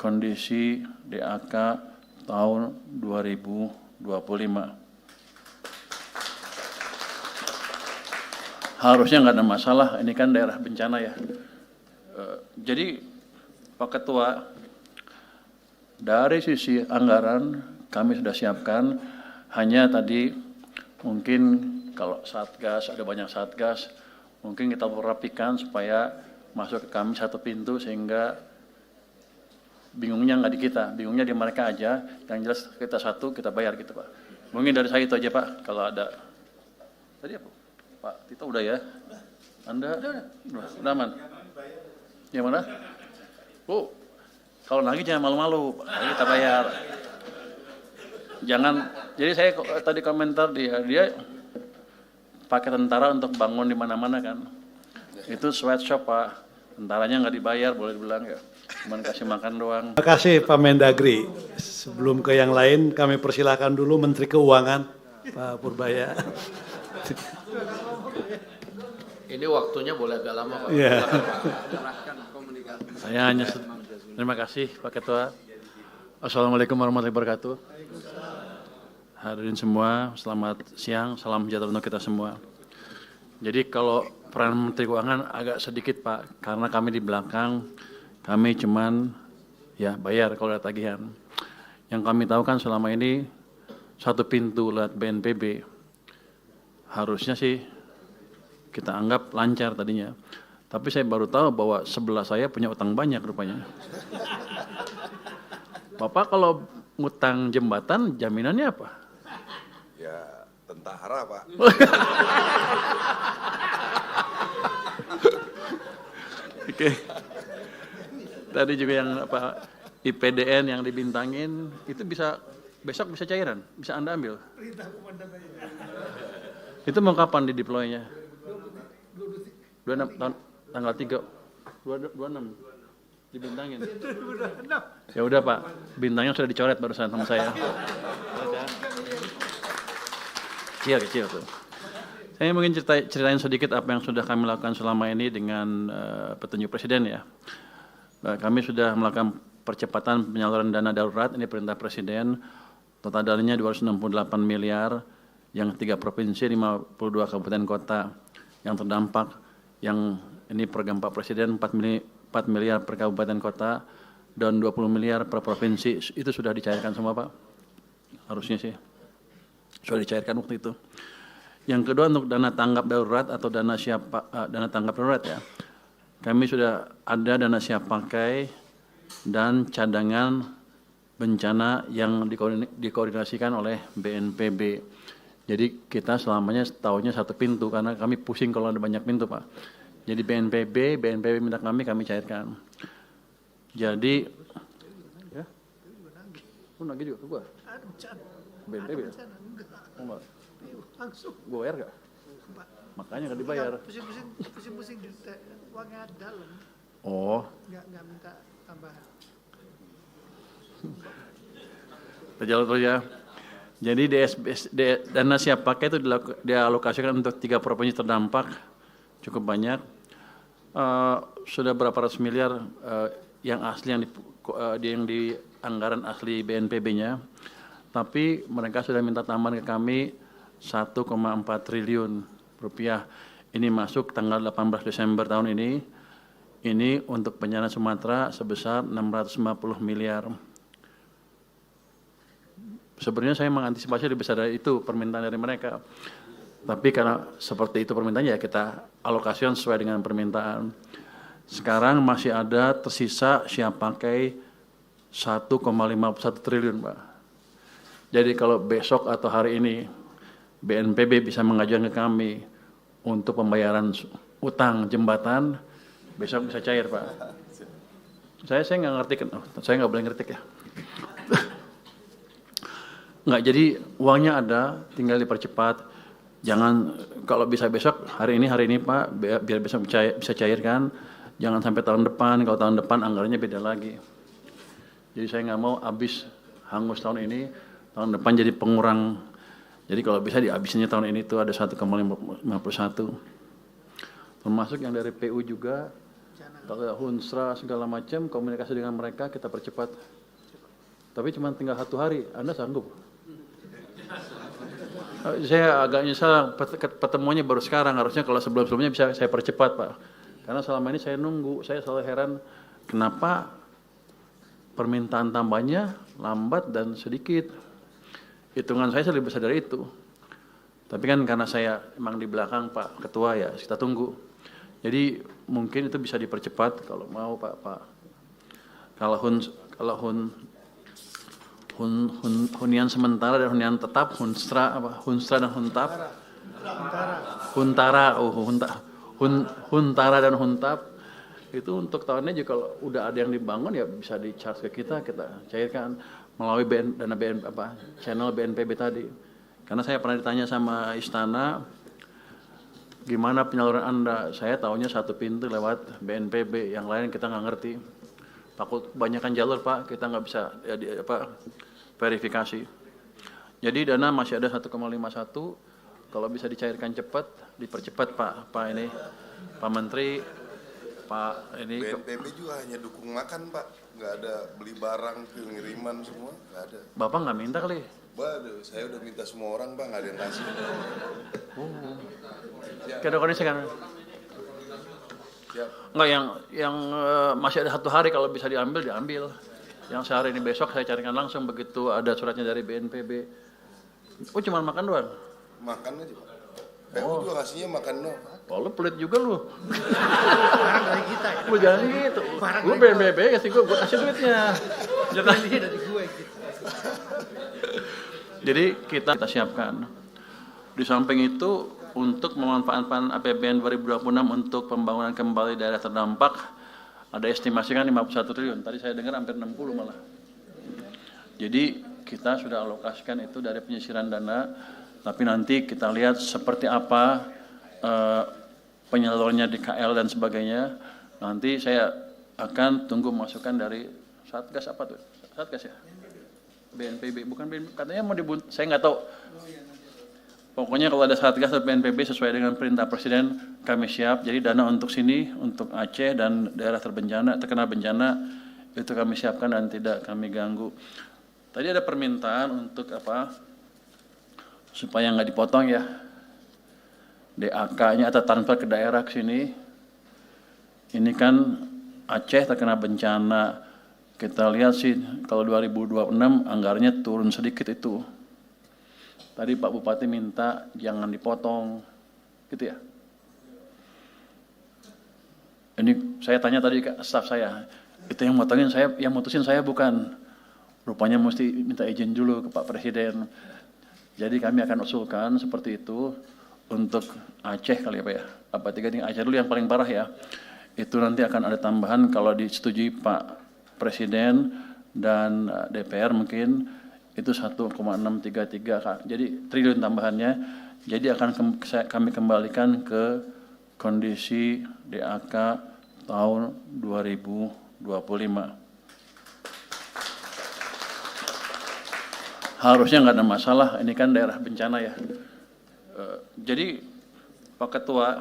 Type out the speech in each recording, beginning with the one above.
kondisi DAK tahun 2025. Harusnya nggak ada masalah, ini kan daerah bencana ya. Jadi Pak Ketua, dari sisi anggaran kami sudah siapkan, hanya tadi mungkin kalau satgas, ada banyak satgas, mungkin kita rapikan supaya masuk ke kami satu pintu sehingga bingungnya nggak di kita, bingungnya di mereka aja, yang jelas kita satu, kita bayar gitu Pak. Mungkin dari saya itu aja Pak, kalau ada. Tadi apa? Pak Tito udah ya? Anda? Udah aman? Yang mana? Oh, kalau nagih jangan malu-malu, kita bayar. Jangan, jadi saya tadi komentar dia pakai tentara untuk bangun di mana-mana kan. Itu sweatshop Pak, tentaranya nggak dibayar, boleh dibilang ya. Cuman kasih makan doang. Terima kasih Pak Mendagri. Sebelum ke yang lain, kami persilakan dulu Menteri Keuangan, Pak Purbaya. Ini waktunya boleh agak lama Pak. Yeah. Saya hanya terima kasih Pak Ketua. Assalamualaikum warahmatullahi wabarakatuh. Hadirin semua, selamat siang, salam sejahtera untuk kita semua. Jadi kalau peran Menteri Keuangan agak sedikit Pak, karena kami di belakang, kami cuman ya bayar kalau ada tagihan. Yang kami tahu kan selama ini satu pintu lewat BNPB, harusnya sih kita anggap lancar tadinya. Tapi saya baru tahu bahwa sebelah saya punya utang banyak rupanya. Bapak kalau ngutang jembatan jaminannya apa? Ya tentara Pak. Oke. Tadi juga yang apa IPDN yang dibintangin itu bisa besok bisa cairan, bisa Anda ambil. Itu mau kapan di deploy-nya? 26 tahun tanggal 3 26 dibintangin. Ya udah Pak, bintangnya sudah dicoret barusan sama saya. Kecil tuh. Saya mungkin ceritain sedikit apa yang sudah kami lakukan selama ini dengan petunjuk Presiden ya. Kami sudah melakukan percepatan penyaluran dana darurat, ini perintah Presiden. Total dananya 268 miliar, yang 3 provinsi, 52 kabupaten kota yang terdampak. Yang ini program Pak Presiden 4 miliar per kabupaten kota dan 20 miliar per provinsi. Itu sudah dicairkan semua Pak. Harusnya sih sudah dicairkan waktu itu. Yang kedua untuk dana tanggap darurat atau dana tanggap darurat ya. Kami sudah ada dana siap pakai dan cadangan bencana yang dikoordinasikan oleh BNPB. Jadi kita selamanya tahunya satu pintu karena kami pusing kalau ada banyak pintu Pak. Jadi BNPB minta kami cairkan. Jadi, ya, nagih juga ke gua. BNPB ya? Langsung. Gua bayar gak? Makanya nggak dibayar. Pusing-pusing uangnya dalam. Oh. Nggak minta tambahan. Terjalan terus ya. Jadi dana siap pakai itu dialokasikan untuk 3 provinsi terdampak, cukup banyak. Sudah berapa ratus miliar yang asli yang di anggaran asli BNPB-nya. Tapi mereka sudah minta tambahan ke kami 1,4 triliun rupiah. Ini masuk tanggal 18 Desember tahun ini. Ini untuk bencana Sumatera sebesar 650 miliar. Sebenarnya saya mengantisipasi lebih besar dari itu permintaan dari mereka. Tapi karena seperti itu permintaannya ya kita alokasikan sesuai dengan permintaan. Sekarang masih ada tersisa siap pakai 1,51 triliun Pak. Jadi kalau besok atau hari ini BNPB bisa mengajukan ke kami untuk pembayaran utang jembatan, besok bisa cair Pak. Saya nggak ngerti kan, saya nggak boleh ngerti ya. Nggak, jadi uangnya ada, tinggal dipercepat. Jangan, kalau bisa besok, hari ini Pak, biar besok bisa cairkan. Jangan sampai tahun depan, kalau tahun depan anggarannya beda lagi. Jadi saya nggak mau habis hangus tahun ini, tahun depan jadi pengurang. Jadi kalau bisa dihabisinnya tahun ini itu ada 1,51. Termasuk yang dari PU juga Kalau Hunsra segala macam, komunikasi dengan mereka kita percepat. Tapi cuma tinggal 1 hari, Anda sanggup? Saya agak nyesal pertemuannya baru sekarang, harusnya kalau sebelum-sebelumnya bisa saya percepat, Pak. Karena selama ini saya nunggu, saya selalu heran kenapa permintaan tambahnya lambat dan sedikit. Hitungan saya lebih besar dari itu. Tapi kan karena saya emang di belakang Pak Ketua ya, kita tunggu. Jadi mungkin itu bisa dipercepat kalau mau Pak. Kalau hunian sementara dan hunian tetap, Hunsra dan Huntara dan Huntap itu untuk tahunnya juga kalau udah ada yang dibangun ya bisa di-charge ke kita cairkan melalui channel BNPB tadi. Karena saya pernah ditanya sama Istana, gimana penyaluran Anda? Saya tahunya 1 pintu lewat BNPB, yang lain kita nggak ngerti. Takut kebanyakan jalur Pak, kita nggak bisa verifikasi. Jadi dana masih ada 1,51, kalau bisa dicairkan cepat, dipercepat Pak Menteri, Pak ini. BNPB juga hanya dukung makan Pak, nggak ada beli barang, pengiriman semua, nggak ada. Bapak nggak minta kali? Waduh, saya udah minta semua orang Pak, nggak ada yang ngasih. Ada kondisi kan? Siap. Enggak, yang masih ada 1 hari kalau bisa diambil. Yang sehari ini besok saya carikan langsung begitu ada suratnya dari BNPB. Oh, cuma makan doang? Makan aja Pak. PU juga kasihnya makan doang. Oh, lu pelit juga lu. Barang dari kita ya. Lu jangan gitu. Lu BNPB kasih gue kasih duitnya. Jangan Ini dari gue gitu. Jadi kita siapkan. Di samping itu untuk memanfaatkan APBN 2026 untuk pembangunan kembali daerah terdampak ada estimasi kan 51 triliun. Tadi saya dengar hampir 60 malah. Jadi kita sudah alokasikan itu dari penyisiran dana, tapi nanti kita lihat seperti apa penyalurannya di KL dan sebagainya. Nanti saya akan tunggu masukan dari Satgas apa tuh? Satgas ya? BNPB, bukan BNPB, katanya mau saya nggak tahu. Pokoknya kalau ada Satgas atau BNPB sesuai dengan perintah Presiden, kami siap. Jadi dana untuk sini, untuk Aceh dan daerah terkena bencana, itu kami siapkan dan tidak kami ganggu. Tadi ada permintaan untuk apa? Supaya nggak dipotong ya. DAK-nya atau transfer ke daerah ke sini. Ini kan Aceh terkena bencana. Kita lihat sih kalau 2026 anggarannya turun sedikit itu. Tadi Pak Bupati minta jangan dipotong, gitu ya. Ini saya tanya tadi ke staf saya, itu yang motongin saya, yang mutusin saya bukan. Rupanya mesti minta izin dulu ke Pak Presiden. Jadi kami akan usulkan seperti itu untuk Aceh kali ya Pak ya. Apa 3 tingkat Aceh dulu yang paling parah ya. Itu nanti akan ada tambahan kalau disetujui Pak Presiden dan DPR mungkin itu 1,633 jadi triliun tambahannya. Jadi akan kami kembalikan ke kondisi DAK tahun 2025. Harusnya nggak ada masalah, ini kan daerah bencana ya. Jadi Pak Ketua,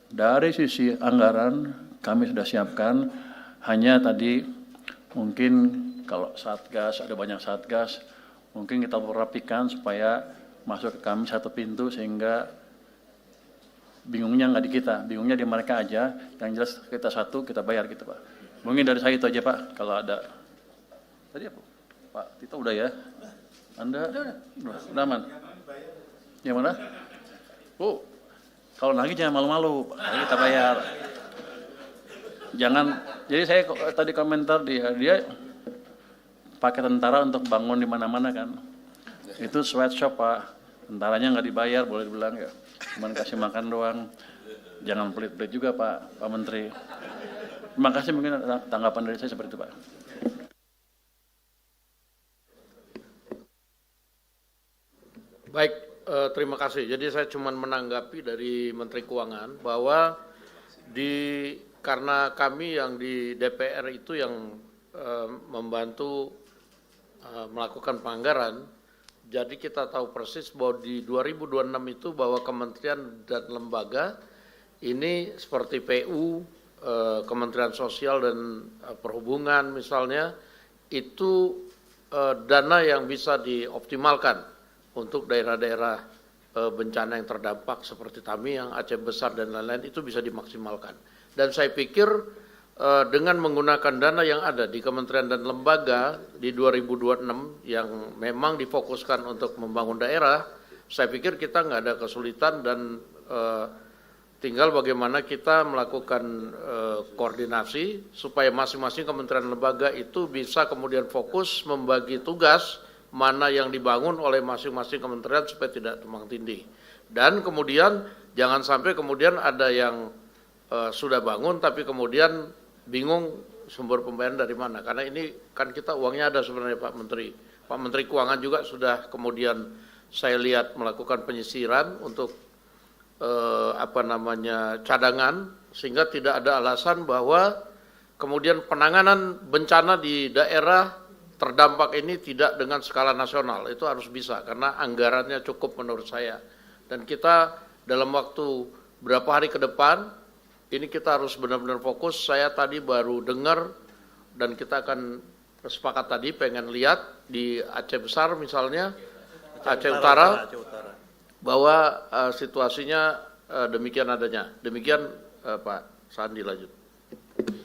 dari sisi anggaran kami sudah siapkan, hanya tadi mungkin kalau Satgas, ada banyak Satgas, mungkin kita rapikan supaya masuk ke kami 1 pintu sehingga bingungnya nggak di kita, bingungnya di mereka aja, yang jelas kita 1, kita bayar gitu Pak. Mungkin dari saya itu aja Pak, kalau ada. Tadi apa? Pak Tito udah ya? Anda? Udah aman? Yang mana? Oh, kalau nagih jangan malu-malu, kita bayar. Jangan, jadi saya tadi komentar dia pakai tentara untuk bangun di mana-mana kan. Itu sweatshop Pak. Tentaranya nggak dibayar, boleh dibilang ya. Cuman kasih makan doang. Jangan pelit-pelit juga Pak Menteri. Terima kasih, mungkin tanggapan dari saya seperti itu Pak. Baik, terima kasih. Jadi saya cuma menanggapi dari Menteri Keuangan bahwa karena kami yang di DPR itu yang membantu melakukan penganggaran, jadi kita tahu persis bahwa di 2026 itu bahwa kementerian dan lembaga ini seperti PU, Kementerian Sosial dan Perhubungan misalnya, itu dana yang bisa dioptimalkan untuk daerah-daerah bencana yang terdampak seperti Tamiang, Aceh Besar dan lain-lain, itu bisa dimaksimalkan. Dan saya pikir dengan menggunakan dana yang ada di kementerian dan lembaga di 2026 yang memang difokuskan untuk membangun daerah, saya pikir kita nggak ada kesulitan dan tinggal bagaimana kita melakukan koordinasi supaya masing-masing kementerian lembaga itu bisa kemudian fokus membagi tugas mana yang dibangun oleh masing-masing kementerian supaya tidak tumpang tindih. Dan kemudian jangan sampai kemudian ada yang sudah bangun tapi kemudian bingung sumber pembayaran dari mana. Karena ini kan kita uangnya ada sebenarnya Pak Menteri. Pak Menteri Keuangan juga sudah kemudian saya lihat melakukan penyisiran untuk cadangan, sehingga tidak ada alasan bahwa kemudian penanganan bencana di daerah terdampak ini tidak dengan skala nasional. Itu harus bisa karena anggarannya cukup menurut saya. Dan kita dalam waktu berapa hari ke depan ini kita harus benar-benar fokus. Saya tadi baru dengar dan kita akan sepakat tadi pengen lihat di Aceh Besar misalnya, Aceh Utara, bahwa situasinya demikian adanya. Demikian Pak Sandi, lanjut.